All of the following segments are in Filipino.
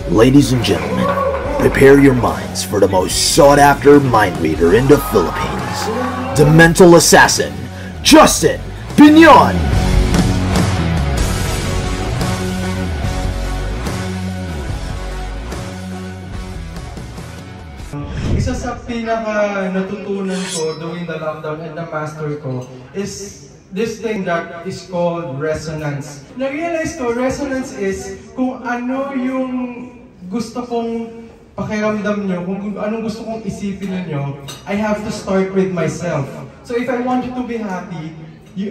Ladies and gentlemen, prepare your minds for the most sought-after mind reader in the Philippines, the mental assassin, Justin Binion! Isa sa pinaka natutunan ko during the lockdown and the master ko is this thing that is called resonance. Na-realize ko, resonance is kung ano yung gusto kong pakiramdam nyo, kung anong gusto kong isipin ninyo, I have to start with myself. So if I want you to be happy,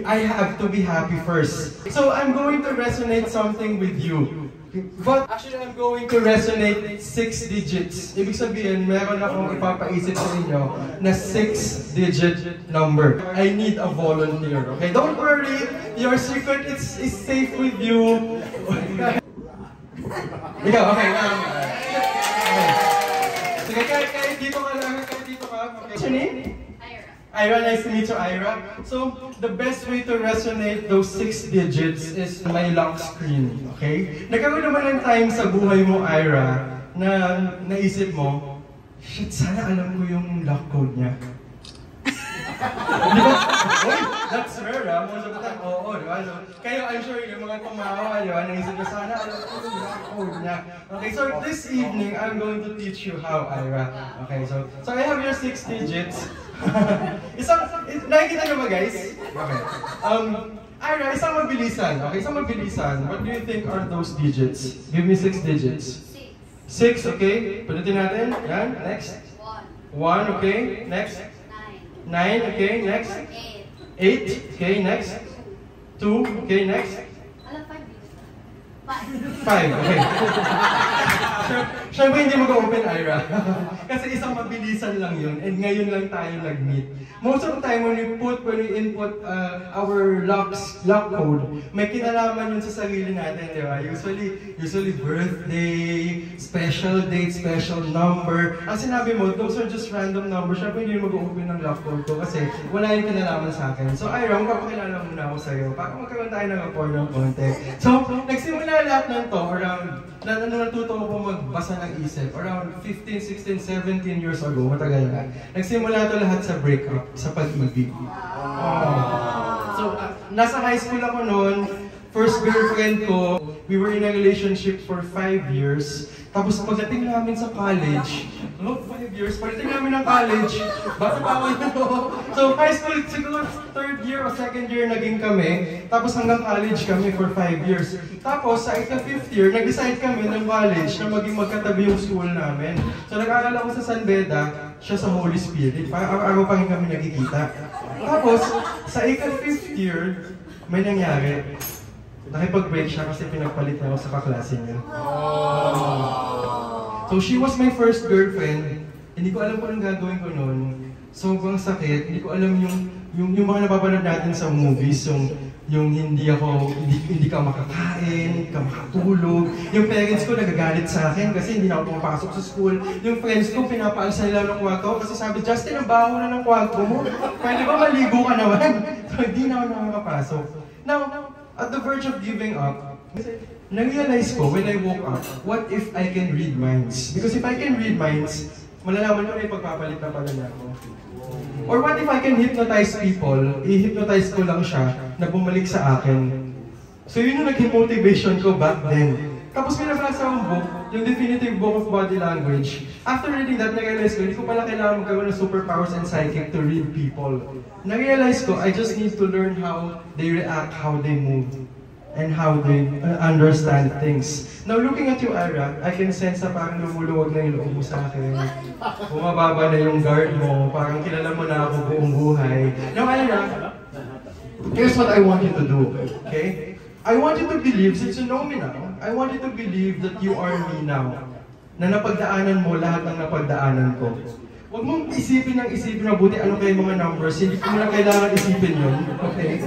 I have to be happy first. So I'm going to resonate something with you. But actually, I'm going to resonate 6 digits. Ibig sabihin, meron akong ipapaisip sa inyo na 6-digit number. I need a volunteer, okay? Don't worry, your secret is safe with you. Ikaw, okay. Sige, kahit dito ka lang, kahit dito ka. Okay. What's your name? Ira, nice to meet you, Ira. So, the best way to resonate those 6 digits is my lock screen, okay? Nagkaroon naman ng time sa buhay mo, Ira, na naisip mo, shit, sana alam ko yung lock code niya. Di ba? Oy, that's rare, ha? Most of the time, oo, di ba? So, kayo, I'm sure yung mga tumawa, di ba? Naisip ko, sana alam ko yung lock code niya. Okay, so this evening, I'm going to teach you how, Ira. Okay, so I have your 6 digits. Nakikita nyo ba, guys? Okay. Ira, isang mabilisan. Okay, isang mabilisan. What do you think are those digits? Give me 6 digits. 6, okay? Palitin natin. Yan, next. 1, okay? Next. 9, okay? Next. 8, okay? Next. 2, okay? Next. 5, okay. Siyempre hindi mag-open, Ira. Kasi isang mabilisan lang yun, and ngayon lang tayo nag-meet. Most of the time, when we input our lock code, may kinalaman yun sa sarili natin, di ba? Usually birthday, special date, special number. Ang sinabi mo, those are just random numbers. Siyempre hindi mag-open ng lock code ko kasi wala yung kinalaman sa akin. So Ira, magpapakilala muna ako sa'yo para magkaroon tayo ng rapport ng konti. So, nagsimula lahat ng to around, natuto ko magbasa ng isip, around 15, 16, 17 years ago, matagal na. Nagsimula to lahat sa breakup, sa pag-ibig. So, nasa high school ako noon, first girlfriend ko, we were in a relationship for 5 years. Tapos pagdating namin sa college, 5 years, pagdating namin ng college, bata pa ako yun. So high school, siguro 3rd year o 2nd year naging kami, tapos hanggang college kami for 5 years. Tapos sa 5th year, nag-decide kami ng college na maging magkatabi yung school namin. So nag-aaral ako sa San Beda, siya sa Holy Spirit, parang araw-araw pa rin kami nagkikita. Tapos sa 5th year, may nangyari. Nakipag-break siya kasi pinagpalit na ako sa kaklase niya. So she was my first girlfriend. Hindi ko alam kung anong gagawin ko noon. Sobrang sakit. Hindi ko alam yung mga napapanood natin sa movies, yung hindi ka makakain, hindi ka makatulog. Yung parents ko nagagalit sa akin kasi hindi na ako pumapasok sa school. Yung friends ko pinapaalsa nila ng kwarto kasi sabi, Justin, ang baho na ng kwarto mo. Pwede ba maligo ka naman? So hindi na ako nakakapasok. Now, at the verge of giving up, na-realize ko when I woke up, what if I can read minds? Because if I can read minds, malalaman ko na yung pagpapalit na pala niya ako. Or what if I can hypnotize people, i-hypnotize ko lang siya na bumalik sa akin. So yun yung naging motivation ko back then. Tapos pinabasa akong book, yung Definitive Book of Body Language. After reading that, na-realize ko, hindi ko pala kailangan magkaroon ng superpowers and psychic to read people. Na-realize ko, I just need to learn how they react, how they move, and how they understand things. Now, looking at you, Ira, I can sense na parang lumuluwag na yung loob mo sa akin. Bumababa na yung guard mo, parang kilala mo na ako buong buhay. Now, Ira, here's what I want you to do, okay? I want you to believe, since you know me now, I want you to believe that you are me now. Na napagdaanan mo lahat ng napagdaanan ko. Huwag mong isipin mabuti ano kayo mga numbers, hindi mo na kailangan isipin yun, okay?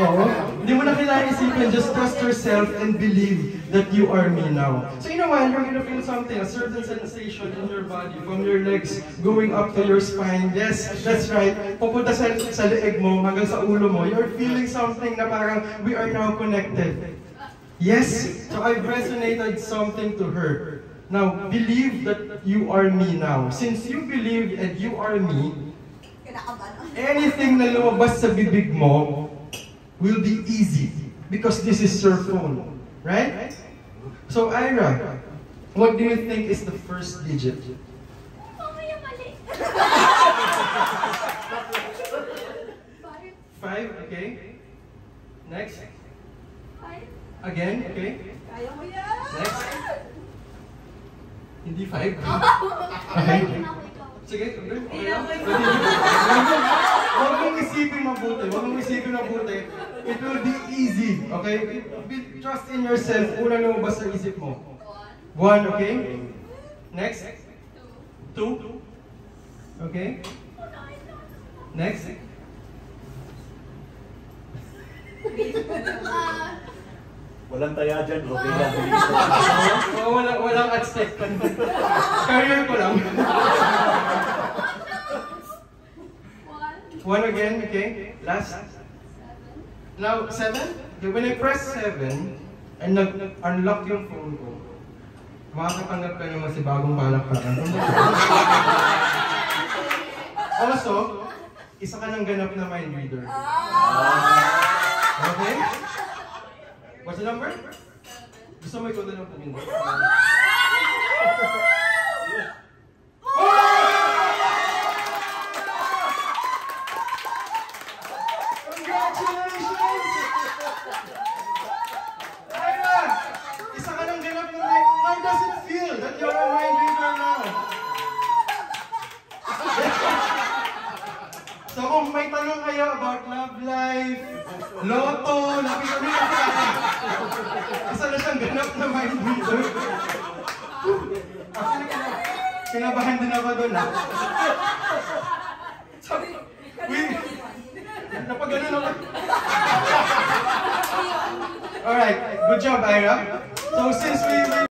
Oo. Hindi mo na kailangan isipin, just trust yourself and believe that you are me now. So in a while, you're gonna feel something, a certain sensation in your body, from your legs, going up to your spine. Yes, that's right. Pupunta sa leeg mo, hanggang sa ulo mo. You're feeling something na parang we are now connected. Yes, so I've resonated something to her. Now, believe that you are me now. Since you believe and you are me, anything na lumabas sa bibig mo will be easy because this is your phone, right? So, Ira, what do you think is the first digit? Five, okay. Next. Again, okay. Next. Hindi 5? Okay. Sige, okay. Huwag mong isipin mabuti. Huwag mong isipin mabuti. It will be easy, okay? Trust in yourself. Una lumabas sa isip mo. 1, okay? Next. 2. Okay? Next. Walang taya dyan, okay lang. Walang at stake. Career ko lang. 1 again, okay? Last. Now, 7. When I press 7, and nag-unlock yung phone ko, makakatanggap ka naman si bagong palakpakan. Also, isa ka ng ganap na mind reader. Okay? What's the number? Gusto mo ikaw na lang pumindot? Congratulations! Ira! Isa ka ng ganap na mind. How does it feel that you're a mind reader now? So kung may tanong kayo about love life, loto, lapit-lapit na isa na siyang ganap na mind reader. Kinabahan din ako doon, ha? So, napaganon ako. Alright, good job, Ira. So since we